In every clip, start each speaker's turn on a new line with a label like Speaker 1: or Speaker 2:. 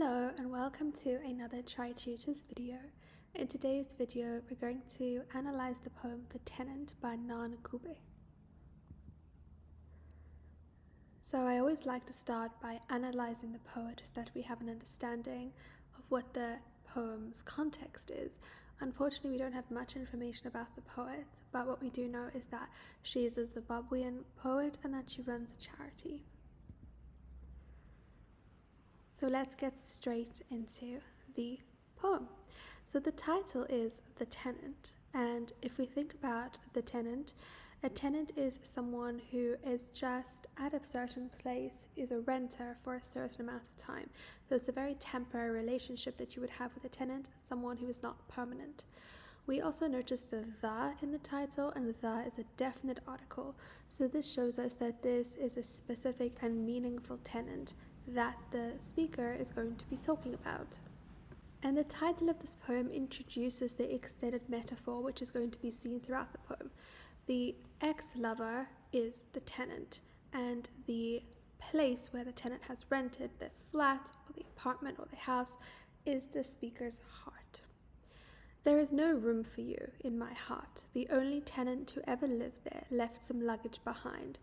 Speaker 1: Hello and welcome to another Tri-tutors video. In today's video we're going to analyze the poem The Tenant by Ncube. So I always like to start by analyzing the poet so that we have an understanding of what the poem's context is. Unfortunately, we don't have much information about the poet, but what we do know is that she is a Zimbabwean poet and that she runs a charity. So let's get straight into the poem. So the title is The Tenant, and if we think about the tenant, a tenant is someone who is just at a certain place, is a renter for a certain amount of time. So it's a very temporary relationship that you would have with a tenant, someone who is not permanent. We also notice the in the title, and the is a definite article. So this shows us that this is a specific and meaningful tenant that the speaker is going to be talking about. And the title of this poem introduces the extended metaphor which is going to be seen throughout the poem. The ex-lover is the tenant, and the place where the tenant has rented, the flat or the apartment or the house, is the speaker's heart. There is no room for you in my heart. The only tenant who ever lived there left some luggage behind.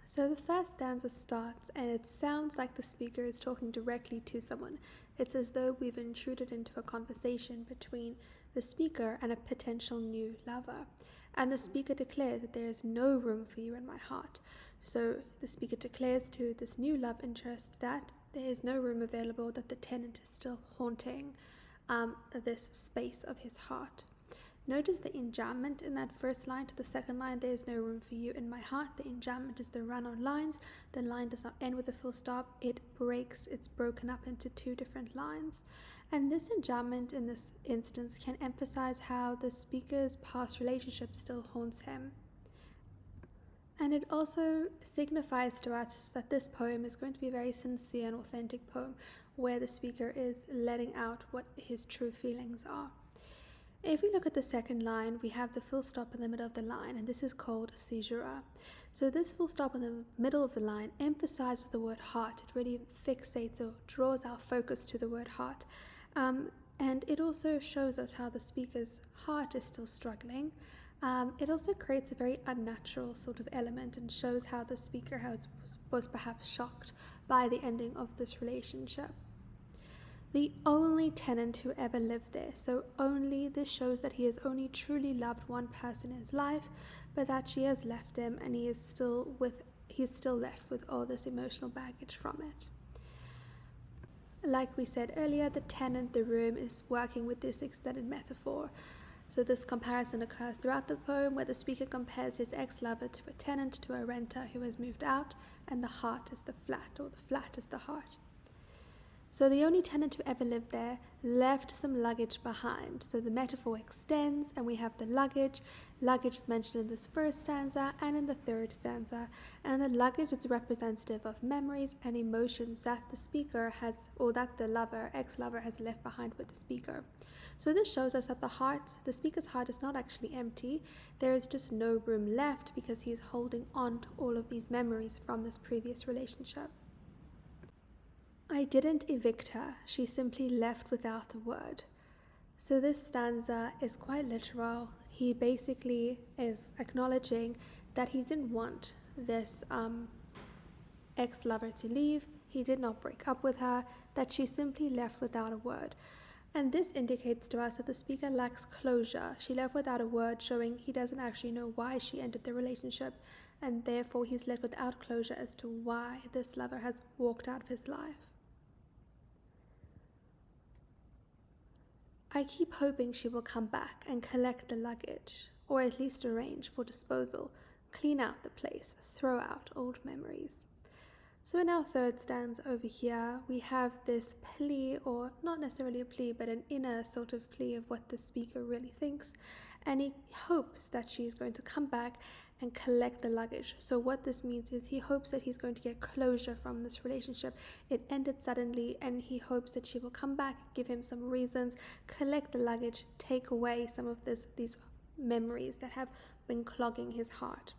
Speaker 1: So the first stanza starts and it sounds like the speaker is talking directly to someone. It's as though we've intruded into a conversation between the speaker and a potential new lover. And the speaker declares that there is no room for you in my heart. So the speaker declares to this new love interest that there is no room available, that the tenant is still haunting this space of his heart. Notice the enjambment in that first line to the second line. There is no room for you in my heart. The enjambment is the run-on lines. The line does not end with a full stop. It breaks. It's broken up into two different lines. And this enjambment in this instance can emphasize how the speaker's past relationship still haunts him. And it also signifies to us that this poem is going to be a very sincere and authentic poem where the speaker is letting out what his true feelings are. If we look at the second line, we have the full stop in the middle of the line, and this is called caesura. So this full stop in the middle of the line emphasizes the word heart. It really fixates or draws our focus to the word heart. And it also shows us how the speaker's heart is still struggling. It also creates a very unnatural sort of element and shows how the speaker was perhaps shocked by the ending of this relationship. The only tenant who ever lived there. So this shows that he has only truly loved one person in his life, but that she has left him and he's still left with all this emotional baggage from it. Like we said earlier, the tenant, the room, is working with this extended metaphor. So this comparison occurs throughout the poem where the speaker compares his ex-lover to a tenant, to a renter who has moved out, and the heart is the flat, or the flat is the heart. So the only tenant who ever lived there left some luggage behind. So the metaphor extends and we have the luggage. Luggage is mentioned in this first stanza and in the third stanza. And the luggage is representative of memories and emotions that the speaker has, or that the ex-lover has left behind with the speaker. So this shows us that the speaker's heart is not actually empty. There is just no room left because he's holding on to all of these memories from this previous relationship. I didn't evict her, she simply left without a word. So this stanza is quite literal. He basically is acknowledging that he didn't want this ex-lover to leave. He did not break up with her, that she simply left without a word. And this indicates to us that the speaker lacks closure. She left without a word, showing he doesn't actually know why she ended the relationship, and therefore he's left without closure as to why this lover has walked out of his life. I keep hoping she will come back and collect the luggage, or at least arrange for disposal, clean out the place, throw out old memories. So in our third stanza over here, we have this plea, or not necessarily a plea, but an inner sort of plea of what the speaker really thinks, and he hopes that she's going to come back and collect the luggage. So what this means is he hopes that he's going to get closure from this relationship. It ended suddenly and he hopes that she will come back, give him some reasons, collect the luggage, take away some of these memories that have been clogging his heart.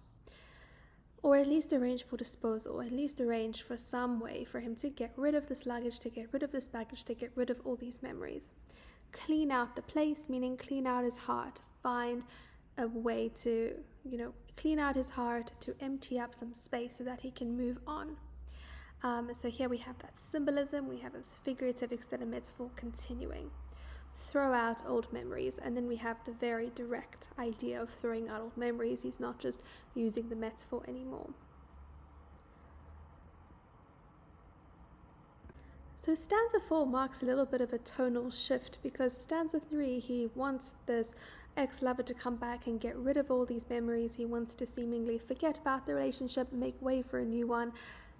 Speaker 1: or at least arrange for disposal, at least arrange for some way for him to get rid of this luggage, to get rid of this baggage, to get rid of all these memories. Clean out the place, meaning clean out his heart, find a way to, clean out his heart, to empty up some space so that he can move on. So here we have that symbolism, we have this figurative extended metaphor continuing. Throw out old memories, and then we have the very direct idea of throwing out old memories. He's not just using the metaphor anymore. So stanza 4 marks a little bit of a tonal shift, because stanza 3, he wants this ex-lover to come back and get rid of all these memories. He wants to seemingly forget about the relationship, make way for a new one.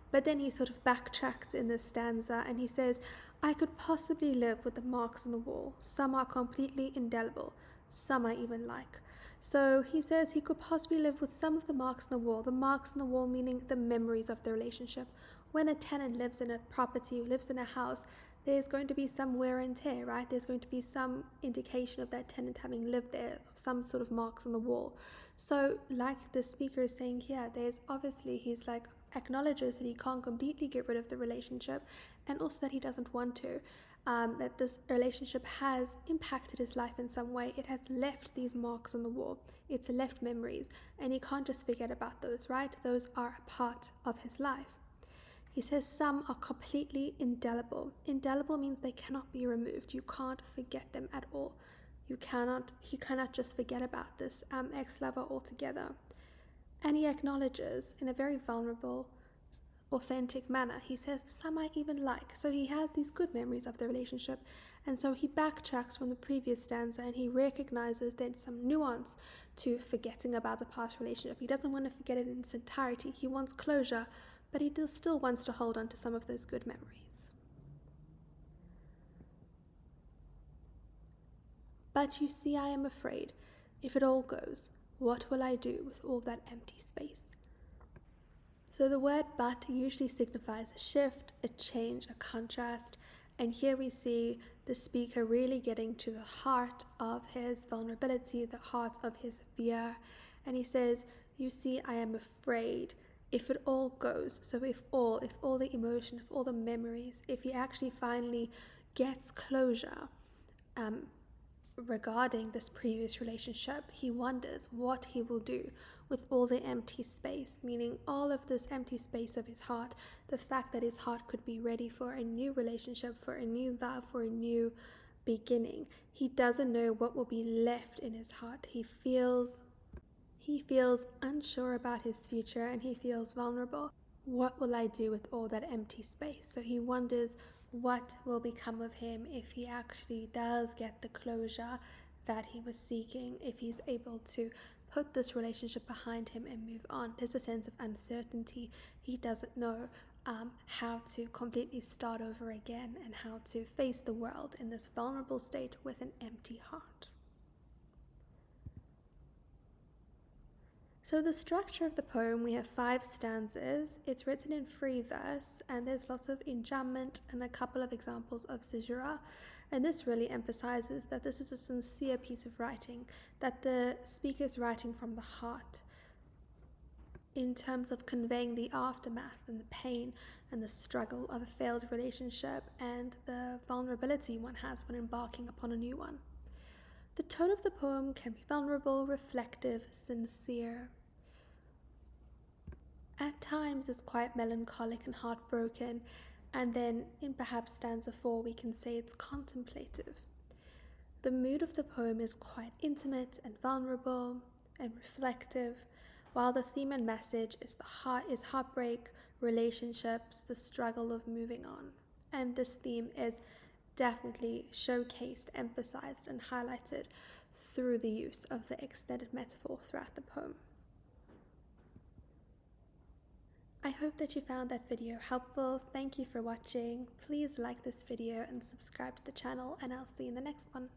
Speaker 1: But then he sort of backtracks in this stanza and he says, I could possibly live with the marks on the wall. Some are completely indelible. Some I even like. So he says he could possibly live with some of the marks on the wall. The marks on the wall meaning the memories of the relationship. When a tenant lives in a property, lives in a house, there's going to be some wear and tear, right? There's going to be some indication of that tenant having lived there, some sort of marks on the wall. So like the speaker is saying here, there's obviously, he's like, acknowledges that he can't completely get rid of the relationship, and also that he doesn't want to, that this relationship has impacted his life in some way. It has left these marks on the wall. It's left memories, and he can't just forget about those, right? Those are a part of his life. He says some are completely indelible. Indelible means they cannot be removed. You can't forget them at all. He cannot just forget about this ex-lover altogether. And he acknowledges in a very vulnerable, authentic manner. He says, some I even like. So he has these good memories of the relationship. And so he backtracks from the previous stanza and he recognizes there's some nuance to forgetting about a past relationship. He doesn't want to forget it in its entirety. He wants closure, but he still wants to hold on to some of those good memories. But you see, I am afraid, if it all goes, what will I do with all that empty space? So the word but usually signifies a shift, a change, a contrast. And here we see the speaker really getting to the heart of his vulnerability, the heart of his fear. And he says, you see, I am afraid if it all goes. So if all the emotion, if all the memories, if he actually finally gets closure, regarding this previous relationship, he wonders what he will do with all the empty space, meaning all of this empty space of his heart, the fact that his heart could be ready for a new relationship, for a new love, for a new beginning. He doesn't know what will be left in his heart. He feels unsure about his future and he feels vulnerable. What will I do with all that empty space? So he wonders what will become of him if he actually does get the closure that he was seeking, if he's able to put this relationship behind him and move on. There's a sense of uncertainty. He doesn't know how to completely start over again and how to face the world in this vulnerable state with an empty heart. So the structure of the poem, we have 5 stanzas. It's written in free verse and there's lots of enjambment and a couple of examples of caesura. And this really emphasizes that this is a sincere piece of writing, that the speaker is writing from the heart in terms of conveying the aftermath and the pain and the struggle of a failed relationship and the vulnerability one has when embarking upon a new one. The tone of the poem can be vulnerable, reflective, sincere. At times it's quite melancholic and heartbroken, and then in perhaps stanza 4 we can say it's contemplative. The mood of the poem is quite intimate and vulnerable and reflective, while the theme and message is heartbreak, relationships, the struggle of moving on. And this theme is definitely showcased, emphasized, and highlighted through the use of the extended metaphor throughout the poem. I hope that you found that video helpful. Thank you for watching. Please like this video and subscribe to the channel, and I'll see you in the next one.